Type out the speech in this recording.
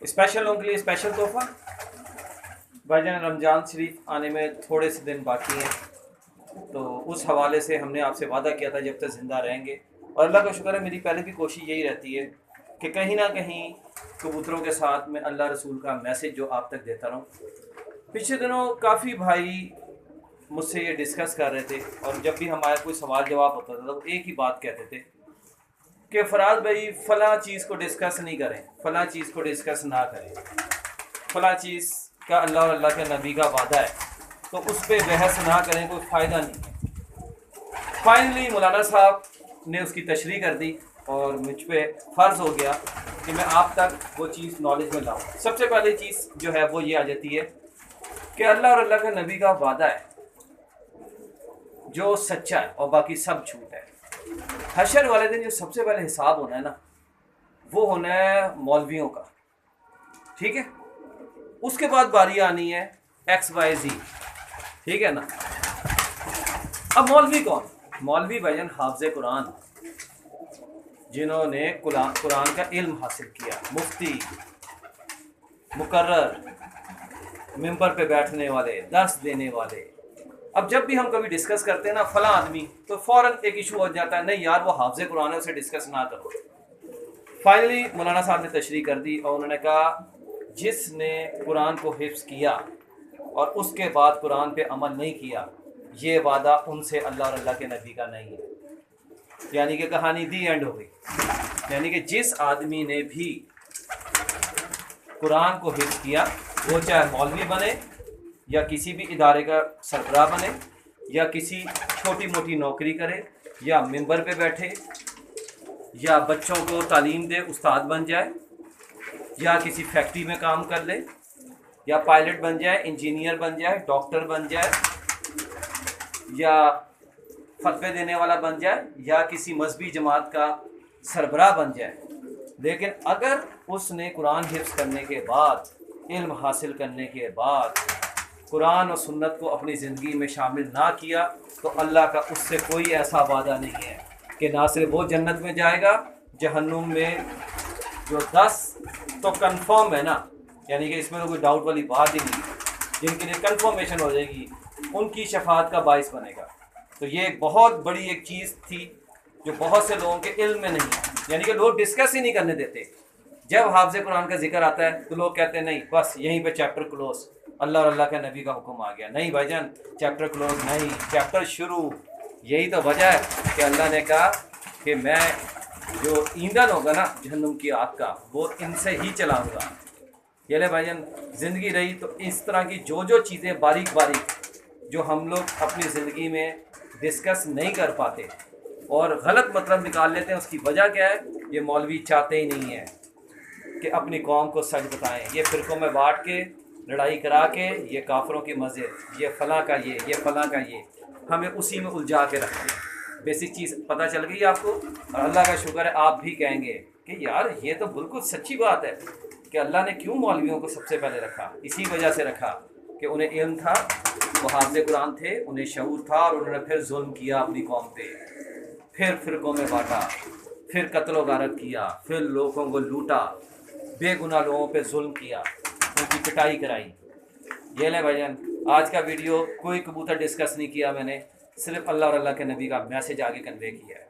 Special لوگوں کے لیے اسپیشل تحفہ بھائی جان، رمضان شریف آنے میں تھوڑے سے دن باقی ہیں، تو اس حوالے سے ہم نے آپ سے وعدہ کیا تھا جب تک زندہ رہیں گے، اور اللہ کا شکر ہے میری پہلے بھی کوشش یہی رہتی ہے کہ کہیں نہ کہیں کبوتروں کے ساتھ میں اللہ رسول کا میسج جو آپ تک دیتا رہوں۔ پچھلے دنوں کافی بھائی مجھ سے یہ ڈسکس کر رہے تھے، اور جب بھی ہمارا کوئی سوال جواب ہوتا تھا تو ایک ہی بات کہتے تھے کہ فراز بھائی فلاں چیز کو ڈسکس نہیں کریں، فلاں چیز کو ڈسکس نہ کریں، فلاں چیز کا اللہ اور اللہ کے نبی کا وعدہ ہے تو اس پہ بحث نہ کریں، کوئی فائدہ نہیں ہے۔ فائنلی مولانا صاحب نے اس کی تشریح کر دی اور مجھ پہ فرض ہو گیا کہ میں آپ تک وہ چیز نالج میں لاؤں۔ سب سے پہلی چیز جو ہے وہ یہ آ جاتی ہے کہ اللہ اور اللہ کے نبی کا وعدہ ہے جو سچا ہے اور باقی سب جھوٹ ہے۔ حشر والے دن جو سب سے پہلے حساب ہونا ہے نا، وہ ہونا ہے مولویوں کا، ٹھیک ہے؟ اس کے بعد باری آنی ہے ایکس وائی زی، ٹھیک ہے نا؟ اب مولوی کون؟ مولوی بھائی جان حافظ قرآن، جنہوں نے قرآن کا علم حاصل کیا، مفتی، مقرر، ممبر پہ بیٹھنے والے، درس دینے والے۔ اب جب بھی ہم کبھی ڈسکس کرتے ہیں نا فلاں آدمی، تو فوراً ایک ایشو ہو جاتا ہے، نہیں یار وہ حافظ قرآن ہے، اسے ڈسکس نہ کرو۔ فائنلی مولانا صاحب نے تشریح کر دی اور انہوں نے کہا جس نے قرآن کو حفظ کیا اور اس کے بعد قرآن پہ عمل نہیں کیا، یہ وعدہ ان سے اللہ اور اللہ کے نبی کا نہیں ہے۔ یعنی کہ کہانی دی اینڈ ہو گئی۔ یعنی کہ جس آدمی نے بھی قرآن کو حفظ کیا، وہ چاہے مولوی بنے یا کسی بھی ادارے کا سربراہ بنے یا کسی چھوٹی موٹی نوکری کرے یا ممبر پہ بیٹھے یا بچوں کو تعلیم دے، استاد بن جائے یا کسی فیکٹری میں کام کر لے یا پائلٹ بن جائے، انجینئر بن جائے، ڈاکٹر بن جائے یا فتوے دینے والا بن جائے یا کسی مذہبی جماعت کا سربراہ بن جائے، لیکن اگر اس نے قرآن حفظ کرنے کے بعد، علم حاصل کرنے کے بعد قرآن اور سنت کو اپنی زندگی میں شامل نہ کیا، تو اللہ کا اس سے کوئی ایسا وعدہ نہیں ہے کہ نہ صرف وہ جنت میں جائے گا، جہنم میں جو 10 تو کنفرم ہے نا، یعنی کہ اس میں تو کوئی ڈاؤٹ والی بات ہی نہیں، جن کے لیے کنفرمیشن ہو جائے گی، ان کی شفاعت کا باعث بنے گا۔ تو یہ ایک بہت بڑی ایک چیز تھی جو بہت سے لوگوں کے علم میں نہیں ہے، یعنی کہ لوگ ڈسکس ہی نہیں کرنے دیتے۔ جب حافظ قرآن کا ذکر آتا ہے تو لوگ کہتے ہیں نہیں بس یہیں پہ چیپٹر کلوز، اللہ اور اللہ کے نبی کا حکم آ گیا۔ نہیں بھائی جان، چیپٹر کلوز نہیں، چیپٹر شروع۔ یہی تو وجہ ہے کہ اللہ نے کہا کہ میں جو ایندھن ہوگا نا جہنم کی آگ کا، وہ ان سے ہی چلاؤں گا۔ یہ لے بھائی جان، زندگی رہی تو اس طرح کی جو چیزیں باریک باریک جو ہم لوگ اپنی زندگی میں ڈسکس نہیں کر پاتے اور غلط مطلب نکال لیتے ہیں، اس کی وجہ کیا ہے؟ یہ مولوی چاہتے ہی نہیں ہیں کہ اپنی قوم کو سچ بتائیں۔ یہ فرقوں میں بانٹ کے، لڑائی کرا کے، یہ کافروں کی مسجد، یہ فلاں کا یہ فلاں کا یہ، ہمیں اسی میں الجھا کے رکھتے ہیں۔ بیسک چیز پتہ چل گئی آپ کو، اور اللہ کا شکر ہے آپ بھی کہیں گے کہ یار یہ تو بالکل سچی بات ہے کہ اللہ نے کیوں مولویوں کو سب سے پہلے رکھا؟ اسی وجہ سے رکھا کہ انہیں علم تھا، وہ حافظ قرآن تھے، انہیں شعور تھا، اور انہوں نے پھر ظلم کیا اپنی قوم پہ، پھر فرقوں میں بانٹا، پھر قتل و غارت کیا، پھر لوگوں کو لوٹا، بے گناہ لوگوں پہ ظلم کیا، ان کی پٹائی کرائی۔ یہ لے بھائی جان، آج کا ویڈیو کوئی کبوتر ڈسکس نہیں کیا میں نے، صرف اللہ اور اللہ کے نبی کا میسج آگے کنوے کیا ہے۔